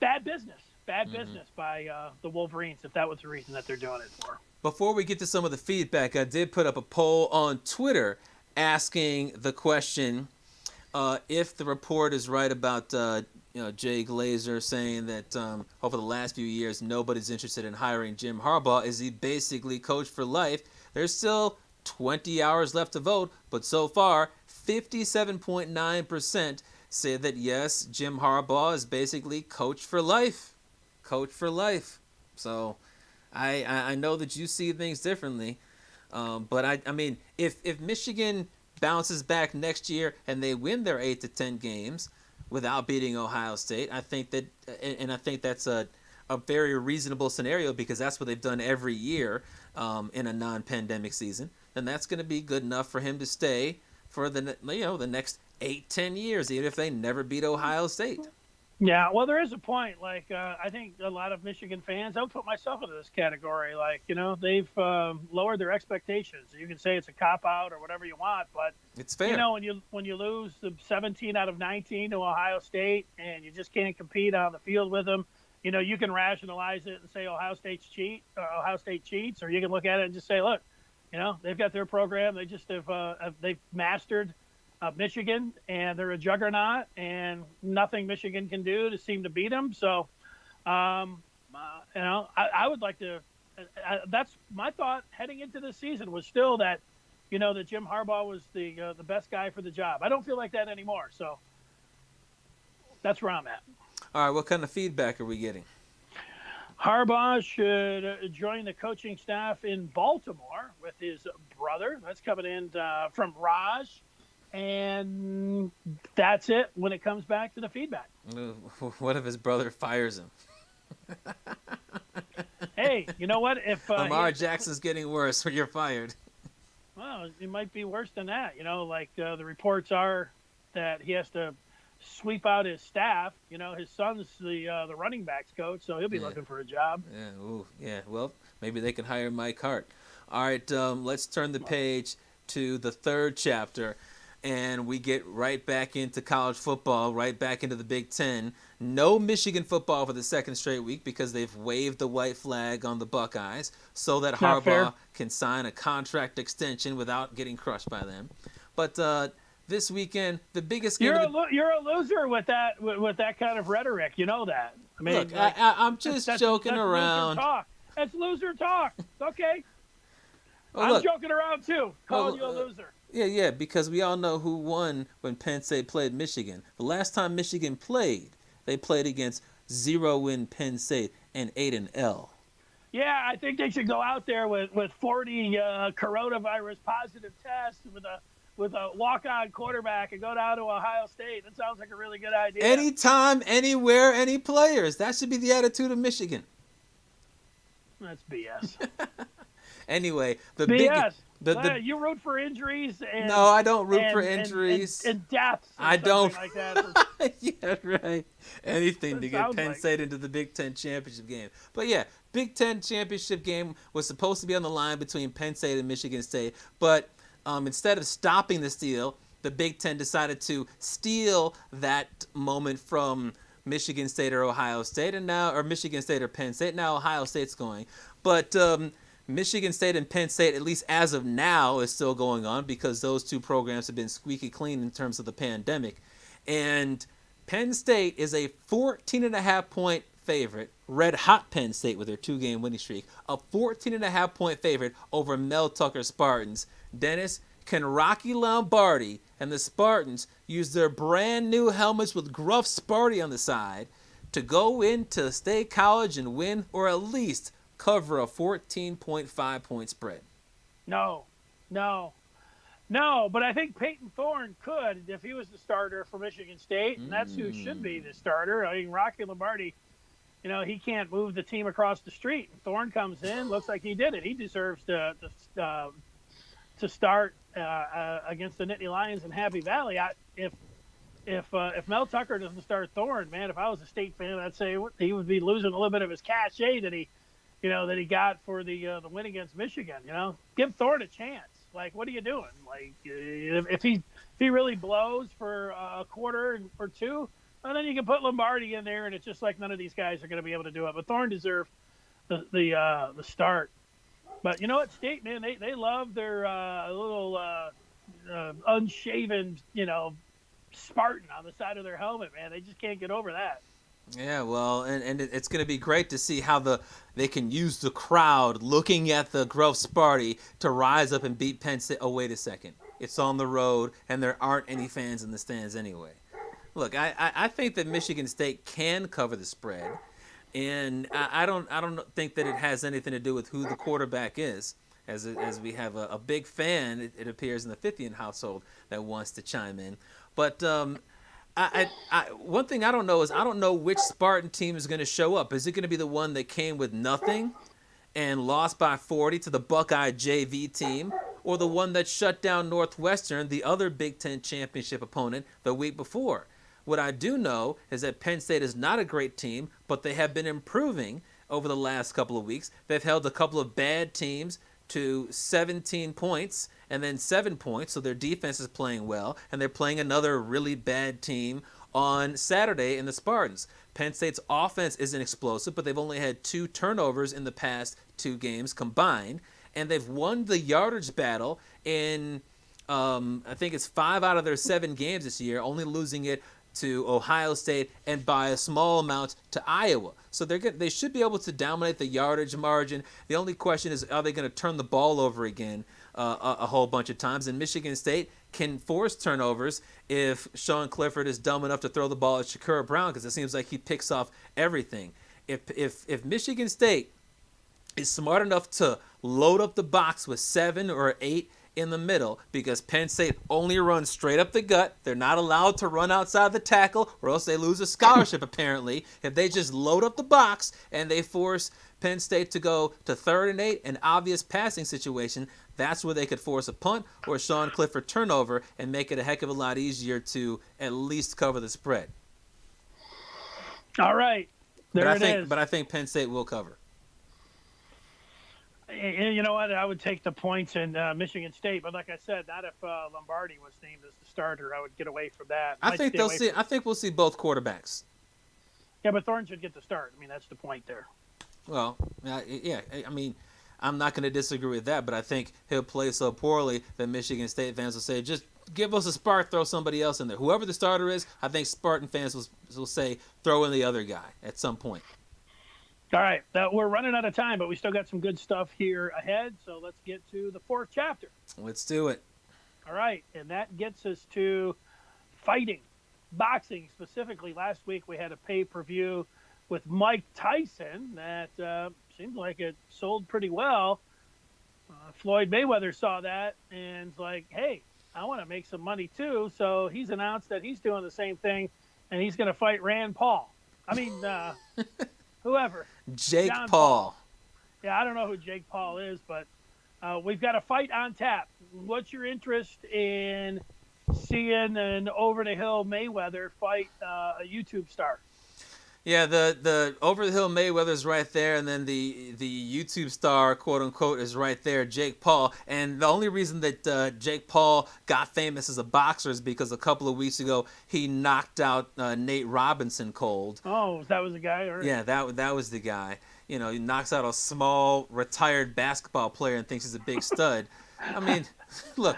bad business by the Wolverines, if that was the reason that they're doing it for. Before we get to some of the feedback, I did put up a poll on Twitter asking the question, if the report is right about Jay Glazer saying that over the last few years nobody's interested in hiring Jim Harbaugh. Is he basically coach for life? There's still 20 hours left to vote, but so far 57.9% say that yes, Jim Harbaugh is basically coach for life. Coach for life. So I know that you see things differently. But I mean, if Michigan bounces back next year and they win their 8 to 10 games without beating Ohio State, I think that's a very reasonable scenario, because that's what they've done every year in a non-pandemic season. Then that's going to be good enough for him to stay for the next 8-10 years, even if they never beat Ohio State. Yeah, well, there is a point. Like, I think a lot of Michigan fans, I would put myself into this category. Like, you know, they've lowered their expectations. You can say it's a cop-out or whatever you want, but it's fair. You know, when you lose the 17 out of 19 to Ohio State and you just can't compete on the field with them, you know, you can rationalize it and say Ohio State cheats, or you can look at it and just say, look, you know, they've got their program. They just they've mastered Michigan, and they're a juggernaut, and nothing Michigan can do to seem to beat them. So, you know, I would like to. That's my thought heading into this season, was still that, you know, that Jim Harbaugh was the best guy for the job. I don't feel like that anymore. So that's where I'm at. All right, what kind of feedback are we getting? Harbaugh should join the coaching staff in Baltimore with his brother. That's coming in from Raj. And that's it when it comes back to the feedback. What if his brother fires him? Hey, you know what? If Lamar Jackson's getting worse, or you're fired. Well, it might be worse than that. You know, like the reports are that he has to sweep out his staff. You know, his son's the running backs coach, so he'll be looking for a job. Yeah, ooh, yeah. Well, maybe they can hire Mike Hart. All right, let's turn the page to the third chapter. and we get right back into college football, right back into the Big Ten. No Michigan football for the second straight week because they've waved the white flag on the Buckeyes so that Not fair. Harbaugh can sign a contract extension without getting crushed by them. But this weekend, the biggest game You're a loser with that kind of rhetoric. You know that. I mean, Look, I'm just joking that's around. Loser talk. That's loser talk. It's okay. Oh, I'm look. joking around too, calling you a loser. Yeah, because we all know who won when Penn State played Michigan. The last time Michigan played, they played against 0-win Penn State and 8-L. Yeah, I think they should go out there with 40 coronavirus positive tests with a walk-on quarterback and go down to Ohio State. That sounds like a really good idea. Anytime, anywhere, any players. That should be the attitude of Michigan. That's BS. Anyway, the BS. big You root for injuries and no, I don't root for injuries and deaths. I don't. Like that. Yeah, right. Anything to get Penn like State into the Big Ten championship game. But yeah, Big Ten championship game was supposed to be on the line between Penn State and Michigan State, but instead of stopping the steal, the Big Ten decided to steal that moment from Michigan State or Ohio State, or Michigan State or Penn State. Now Ohio State's going, but Michigan State and Penn State, at least as of now, is still going on because those two programs have been squeaky clean in terms of the pandemic. And Penn State is a 14.5-point favorite, red hot Penn State with their 2-game winning streak, a 14.5-point favorite over Mel Tucker Spartans. Dennis, can Rocky Lombardi and the Spartans use their brand new helmets with Gruff Sparty on the side to go into State College and win, or at least cover a 14.5-point spread? No. But I think Peyton Thorne could if he was the starter for Michigan State, and that's who should be the starter. I mean, Rocky Lombardi, he can't move the team across the street. Thorne comes in, looks like he did it. He deserves to start against the Nittany Lions in Happy Valley. If Mel Tucker doesn't start Thorne, man, if I was a State fan, I'd say he would be losing a little bit of his cachet that he got for the win against Michigan. Give Thorne a chance. Like, what are you doing? Like, if he really blows for a quarter or two, well, then you can put Lombardi in there, and it's just like none of these guys are going to be able to do it. But Thorne deserved the start. But you know what, State, man, they love their little unshaven, Spartan on the side of their helmet, man. They just can't get over that. Yeah, well, and it's going to be great to see how they can use the crowd looking at the Gruff Sparty to rise up and beat Penn State. Oh, wait a second. It's on the road, and there aren't any fans in the stands anyway. Look, I think that Michigan State can cover the spread, and I don't think that it has anything to do with who the quarterback is, as we have a big fan, it appears, in the Fithian household that wants to chime in. But one thing I don't know is I don't know which Spartan team is going to show up. Is it going to be the one that came with nothing and lost by 40 to the Buckeye JV team, or the one that shut down Northwestern, the other Big Ten championship opponent, the week before? What I do know is that Penn State is not a great team, but they have been improving over the last couple of weeks. They've held a couple of bad teams to 17 points and then 7 points, so their defense is playing well, and they're playing another really bad team on Saturday in the Spartans. Penn State's offense isn't explosive, but they've only had 2 turnovers in the past 2 games combined, and they've won the yardage battle in, I think it's 5 out of their 7 games this year, only losing it to Ohio State and by a small amount to Iowa. So they should be able to dominate the yardage margin. The only question is, are they going to turn the ball over again a whole bunch of times? And Michigan State can force turnovers if Sean Clifford is dumb enough to throw the ball at Shakur Brown, because it seems like he picks off everything. If Michigan State is smart enough to load up the box with 7 or 8 in the middle, because Penn State only runs straight up the gut. They're not allowed to run outside the tackle, or else they lose a scholarship, apparently. If they just load up the box and they force Penn State to go to 3rd and 8, an obvious passing situation, that's where they could force a punt or a Sean Clifford turnover and make it a heck of a lot easier to at least cover the spread. All right. There it is. But I think Penn State will cover. You know what? I would take the points in Michigan State, but like I said, not if Lombardi was named as the starter. I would get away from that. I think they'll see. I think we'll see both quarterbacks. Yeah, but Thorne should get the start. I mean, that's the point there. Well, yeah. I mean, I'm not going to disagree with that, but I think he'll play so poorly that Michigan State fans will say, just give us a spark, throw somebody else in there. Whoever the starter is, I think Spartan fans will say, throw in the other guy at some point. All right, we're running out of time, but we still got some good stuff here ahead, so let's get to the fourth chapter. Let's do it. All right, and that gets us to fighting, boxing specifically. Last week we had a pay-per-view with Mike Tyson that seemed like it sold pretty well. Floyd Mayweather saw that and was like, hey, I want to make some money too, so he's announced that he's doing the same thing, and he's going to fight Rand Paul. I mean, whoever. Jake John Paul. Yeah, I don't know who Jake Paul is, but we've got a fight on tap. What's your interest in seeing an over-the-hill Mayweather fight a YouTube star? Yeah, the over-the-hill Mayweather's right there, and then the YouTube star, quote-unquote, is right there, Jake Paul. And the only reason that Jake Paul got famous as a boxer is because a couple of weeks ago he knocked out Nate Robinson cold. Oh, that was the guy? Or... Yeah, that was the guy. You know, he knocks out a small, retired basketball player and thinks he's a big stud. I mean, look,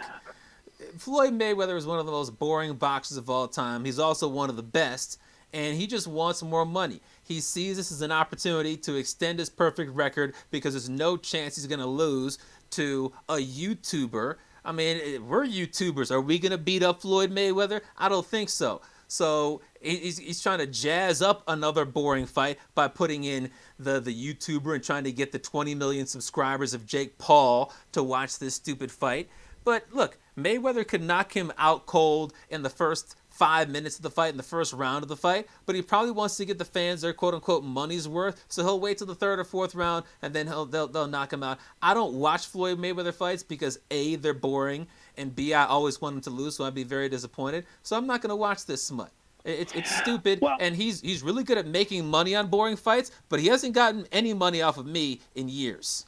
Floyd Mayweather is one of the most boring boxers of all time. He's also one of the best. And he just wants more money. He sees this as an opportunity to extend his perfect record because there's no chance he's going to lose to a YouTuber. I mean, we're YouTubers. Are we going to beat up Floyd Mayweather? I don't think so. So he's trying to jazz up another boring fight by putting in the YouTuber and trying to get the 20 million subscribers of Jake Paul to watch this stupid fight. But look, Mayweather could knock him out cold in the first 5 minutes of the fight, in the first round of the fight, but he probably wants to get the fans their quote-unquote money's worth, so he'll wait till the third or fourth round, and then they'll knock him out. I don't watch Floyd Mayweather fights because A, they're boring, and B, I always want him to lose, so I'd be very disappointed, so I'm not going to watch this smut. It's stupid, well, and he's really good at making money on boring fights, but he hasn't gotten any money off of me in years.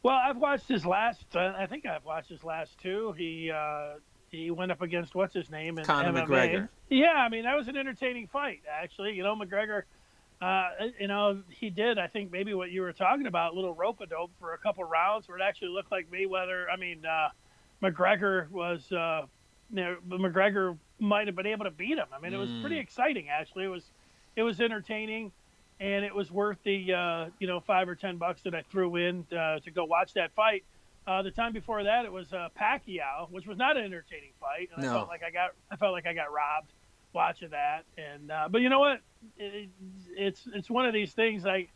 Well, I've watched his last, I think I've watched his last two. He went up against what's his name in Conor MMA. McGregor. Yeah, I mean that was an entertaining fight actually. You know, McGregor, he did I think maybe what you were talking about, a little rope-a-dope for a couple rounds where it actually looked like Mayweather. I mean, McGregor was, McGregor might have been able to beat him. I mean, it was pretty exciting actually. It was entertaining, and it was worth the $5 or $10 that I threw in to go watch that fight. The time before that, it was Pacquiao, which was not an entertaining fight. And no. I felt like I got robbed watching that. And but you know what? It's one of these things. Like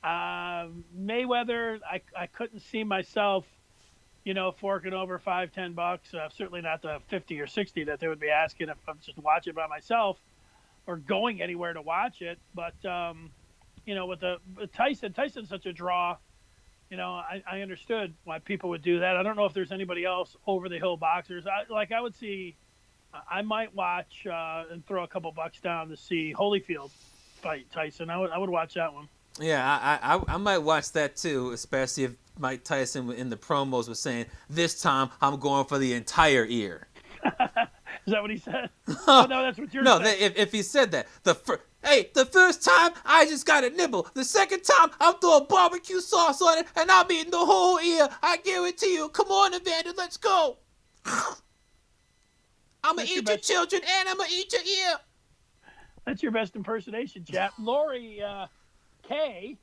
Mayweather, I couldn't see myself, forking over $5-10. Certainly not the 50 or 60 that they would be asking if I'm just watching by myself or going anywhere to watch it. But with Tyson's such a draw. I understood why people would do that. I don't know if there's anybody else over the hill boxers. I might watch and throw a couple bucks down to see Holyfield fight Tyson. I would watch that one. Yeah, I might watch that too, especially if Mike Tyson in the promos was saying, this time I'm going for the entire ear. Is that what he said? Oh, no, that's what you're saying. No, if he said that. The first time, I just got a nibble. The second time, I'm throwing barbecue sauce on it, and I'm eating the whole ear. I guarantee you. Come on, Evander, let's go. I'm going to eat your children, and I'm going to eat your ear. That's your best impersonation, chap. Lori K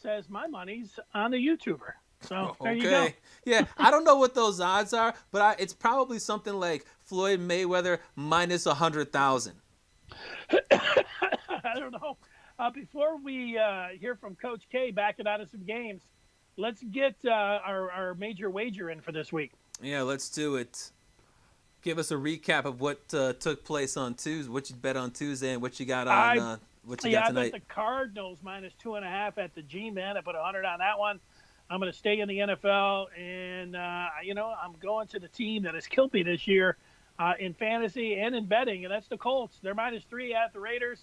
says, my money's on the YouTuber. So, there you go. Yeah, I don't know what those odds are, but it's probably something like Floyd Mayweather minus 100,000. I don't know. Before we hear from Coach K backing out of some games, let's get our major wager in for this week. Yeah, let's do it. Give us a recap of what took place on Tuesday, what you bet on Tuesday, and what you got on what you got tonight. I bet the Cardinals minus 2.5 at the G-Man. I put 100 on that one. I'm going to stay in the NFL, and I'm going to the team that has killed me this year in fantasy and in betting, and that's the Colts. They're minus 3 at the Raiders.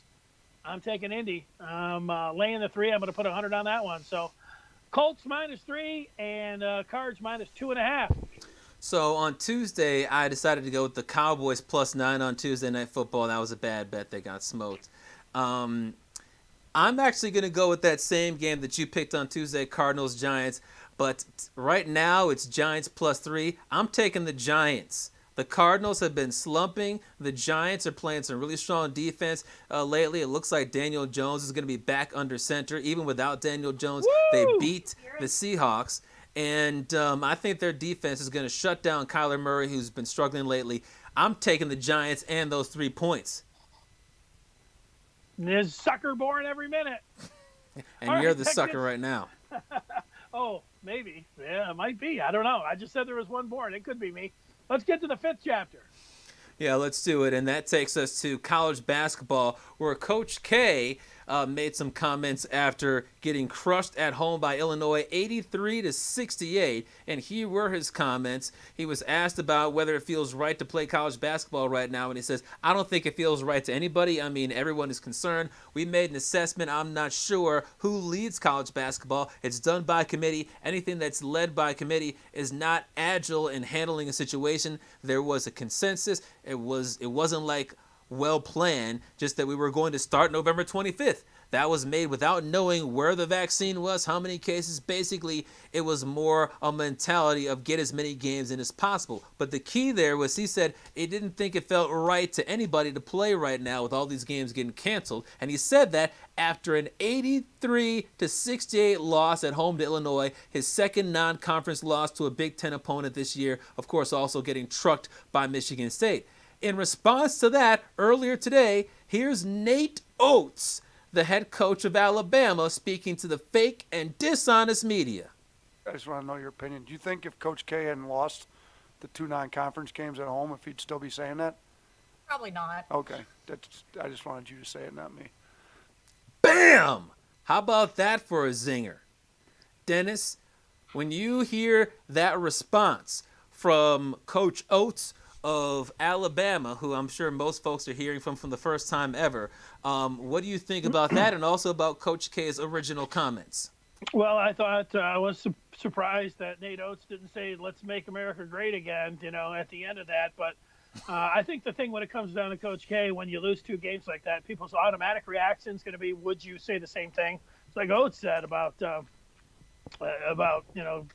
I'm taking Indy. I'm laying the 3. I'm going to put 100 on that one. So Colts -3 and Cards -2.5. So on Tuesday, I decided to go with the Cowboys +9 on Tuesday Night Football. That was a bad bet. They got smoked. I'm actually going to go with that same game that you picked on Tuesday, Cardinals-Giants. But right now, it's Giants +3. I'm taking the Giants. The Cardinals have been slumping. The Giants are playing some really strong defense lately. It looks like Daniel Jones is going to be back under center. Even without Daniel Jones, they beat the Seahawks. And I think their defense is going to shut down Kyler Murray, who's been struggling lately. I'm taking the Giants and those 3 points. There's sucker born every minute. And All you're right, the check sucker this. right now. Oh, maybe. Yeah, it might be. I don't know. I just said there was one born. It could be me. Let's get to the 5th chapter. Yeah, let's do it. And that takes us to college basketball, where Coach K made some comments after getting crushed at home by Illinois 83-68. And here were his comments. He was asked about whether it feels right to play college basketball right now. And he says, I don't think it feels right to anybody. I mean, everyone is concerned. We made an assessment. I'm not sure who leads college basketball. It's done by committee. Anything that's led by committee is not agile in handling a situation. There was a consensus. It wasn't like well planned, just that we were going to start November 25th. That was made without knowing where the vaccine was, how many cases. Basically, it was more a mentality of get as many games in as possible. But the key there was he said he didn't think it felt right to anybody to play right now with all these games getting canceled. And he said that after an 83-68 loss at home to Illinois, his second non-conference loss to a Big Ten opponent this year, of course also getting trucked by Michigan State. In response to that, earlier today, here's Nate Oates, the head coach of Alabama, speaking to the fake and dishonest media. I just want to know your opinion. Do you think if Coach K hadn't lost the 2 non-conference games at home, if he'd still be saying that? Probably not. Okay. I just wanted you to say it, not me. Bam! How about that for a zinger? Dennis, when you hear that response from Coach Oates of Alabama, who I'm sure most folks are hearing from the first time ever, what do you think about that, and also about Coach K's original comments? Well, I thought I was surprised that Nate Oates didn't say, let's make America great again, at the end of that. But I think the thing when it comes down to Coach K, when you lose 2 games like that, people's automatic reaction is going to be, would you say the same thing? It's like Oates said about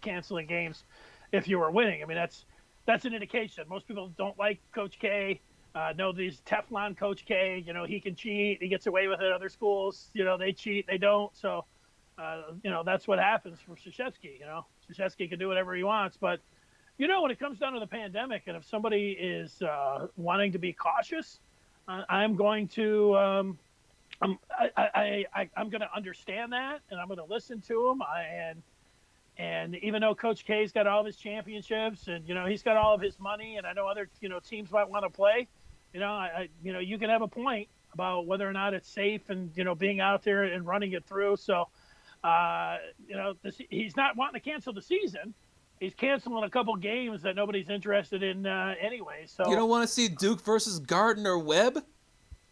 canceling games if you were winning. I mean, that's an indication. Most people don't like Coach K. Know these Teflon Coach K. He can cheat. He gets away with it. Other schools, they cheat. They don't. So, that's what happens for Krzyzewski. Krzyzewski can do whatever he wants. But, when it comes down to the pandemic, and if somebody is wanting to be cautious, I'm going to I'm going to understand that, and I'm going to listen to him. And even though Coach K's got all of his championships and, he's got all of his money, and I know other, teams might want to play, you can have a point about whether or not it's safe and, being out there and running it through. So, he's not wanting to cancel the season. He's canceling a couple games that nobody's interested in anyway. So you don't want to see Duke versus Gardner Webb?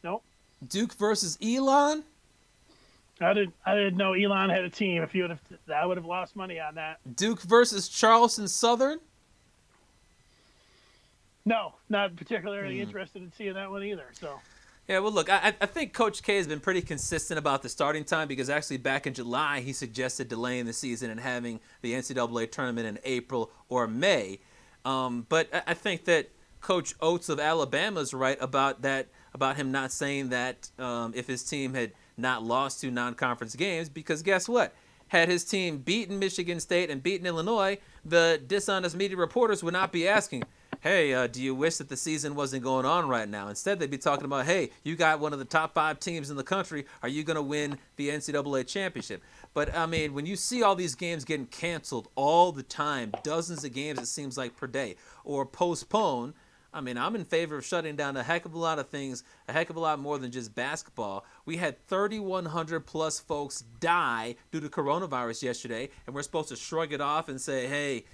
Nope. Duke versus Elon? I didn't know Elon had a team. I would have lost money on that. Duke versus Charleston Southern? No, not particularly interested in seeing that one either. So, yeah, well, look, I think Coach K has been pretty consistent about the starting time, because actually back in July he suggested delaying the season and having the NCAA tournament in April or May. But I think that Coach Oates of Alabama is right about that, about him not saying that if his team had not lost 2 non-conference games, because guess what? Had his team beaten Michigan State and beaten Illinois, the dishonest media reporters would not be asking, hey, do you wish that the season wasn't going on right now? Instead, they'd be talking about, hey, you got one of the top 5 teams in the country. Are you going to win the NCAA championship? But, I mean, when you see all these games getting canceled all the time, dozens of games it seems like per day, or postponed, I mean, I'm in favor of shutting down a heck of a lot of things, a heck of a lot more than just basketball. We had 3,100 plus folks die due to coronavirus yesterday, and we're supposed to shrug it off and say, hey,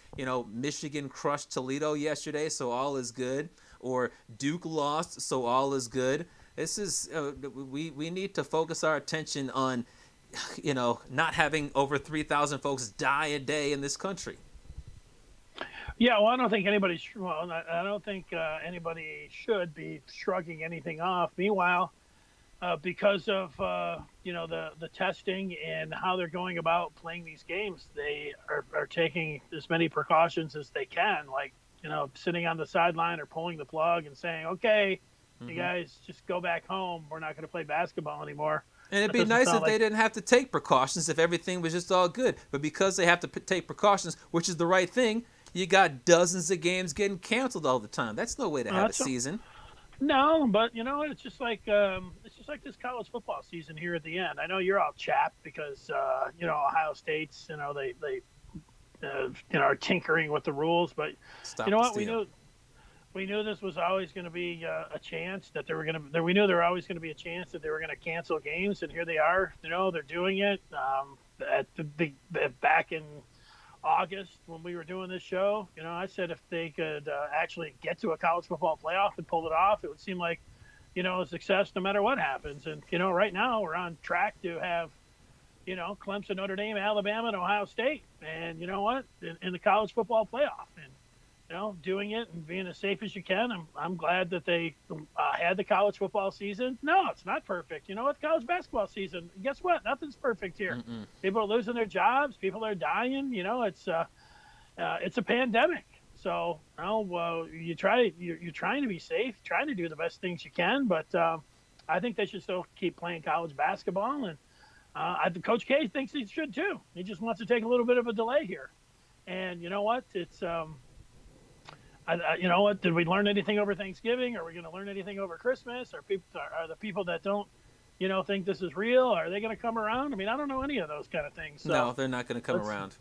Michigan crushed Toledo yesterday, so all is good, or Duke lost, so all is good. This is we need to focus our attention on not having over 3,000 folks die a day in this country. Yeah, well, I don't think anybody should be shrugging anything off. Meanwhile, because of the testing and how they're going about playing these games, they are taking as many precautions as they can, like sitting on the sideline or pulling the plug and saying, "Okay, you guys just go back home. We're not going to play basketball anymore." And it'd be nice if they didn't have to take precautions, if everything was just all good. But because they have to take precautions, which is the right thing, you got dozens of games getting canceled all the time. That's no way to have a season. No, but it's just like this college football season here at the end. I know you're all chapped because Ohio State's they are tinkering with the rules, but Stop you know the what steal. we knew this was always going to be a chance that we knew there were always going to be a chance that they were going to cancel games, and here they are. They're doing it back in August when we were doing this show. I said if they could actually get to a college football playoff and pull it off, it would seem like a success no matter what happens. And right now we're on track to have Clemson, Notre Dame, Alabama, and Ohio State, and you know what, in the college football playoff, and doing it and being as safe as you can. I'm glad that they had the college football season. No, it's not perfect. College basketball season, guess what? Nothing's perfect here. People are losing their jobs. People are dying. It's a pandemic. So you're trying to be safe, trying to do the best things you can. But I think they should still keep playing college basketball. And Coach K thinks he should too. He just wants to take a little bit of a delay here. And you know what? It's did we learn anything over Thanksgiving? Are we going to learn anything over Christmas? Are the people that don't, think this is real, are they going to come around? I mean, I don't know any of those kind of things. So No, they're not going to come around.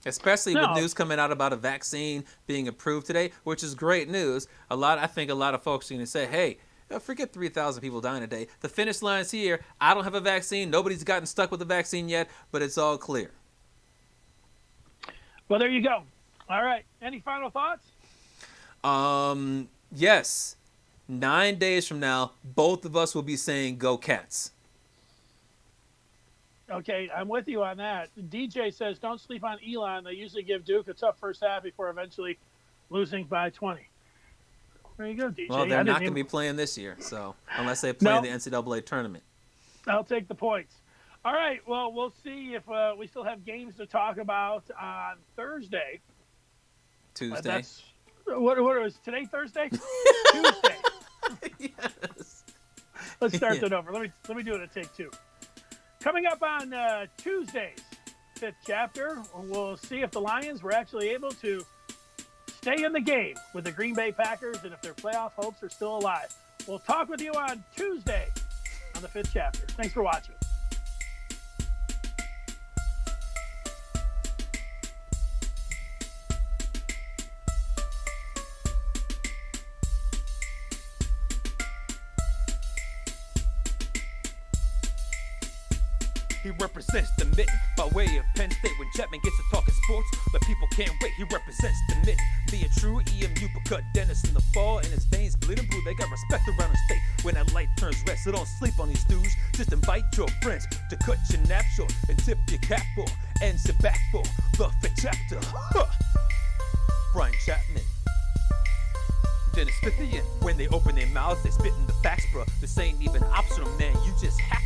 Especially with news coming out about a vaccine being approved today, which is great news. I think a lot of folks are going to say, hey, forget 3,000 people dying a day. The finish line's here. I don't have a vaccine. Nobody's gotten stuck with the vaccine yet, but it's all clear. Well, there you go. All right. Any final thoughts? Yes. 9 days from now, both of us will be saying "Go Cats." Okay, I'm with you on that. DJ says, don't sleep on Elon. They usually give Duke a tough first half before eventually losing by 20. There you go, DJ. Well, they're not going to be playing this year, so unless they play in the NCAA tournament. I'll take the points. All right, well, we'll see if we still have games to talk about on Thursday. Tuesday. What was today? Thursday? Tuesday. Yes. Let's start that over. Let me do it at take two. Coming up on Tuesday's fifth chapter, we'll see if the Lions were actually able to stay in the game with the Green Bay Packers and if their playoff hopes are still alive. We'll talk with you on Tuesday on the fifth chapter. Thanks for watching. He represents the mitten by way of Penn State. When Chapman gets to talking sports, the people can't wait. He represents the mitten. Be a true EMU, but cut Dennis in the fall, and his veins bleeding blue. They got respect around the state. When that light turns red, so don't sleep on these dudes. Just invite your friends to cut your nap short and tip your cap for and sit back for the fifth chapter. Huh. Brian Chapman. Dennis Fithian. When they open their mouths, they spitting the facts, bro. This ain't even optional, man. You just have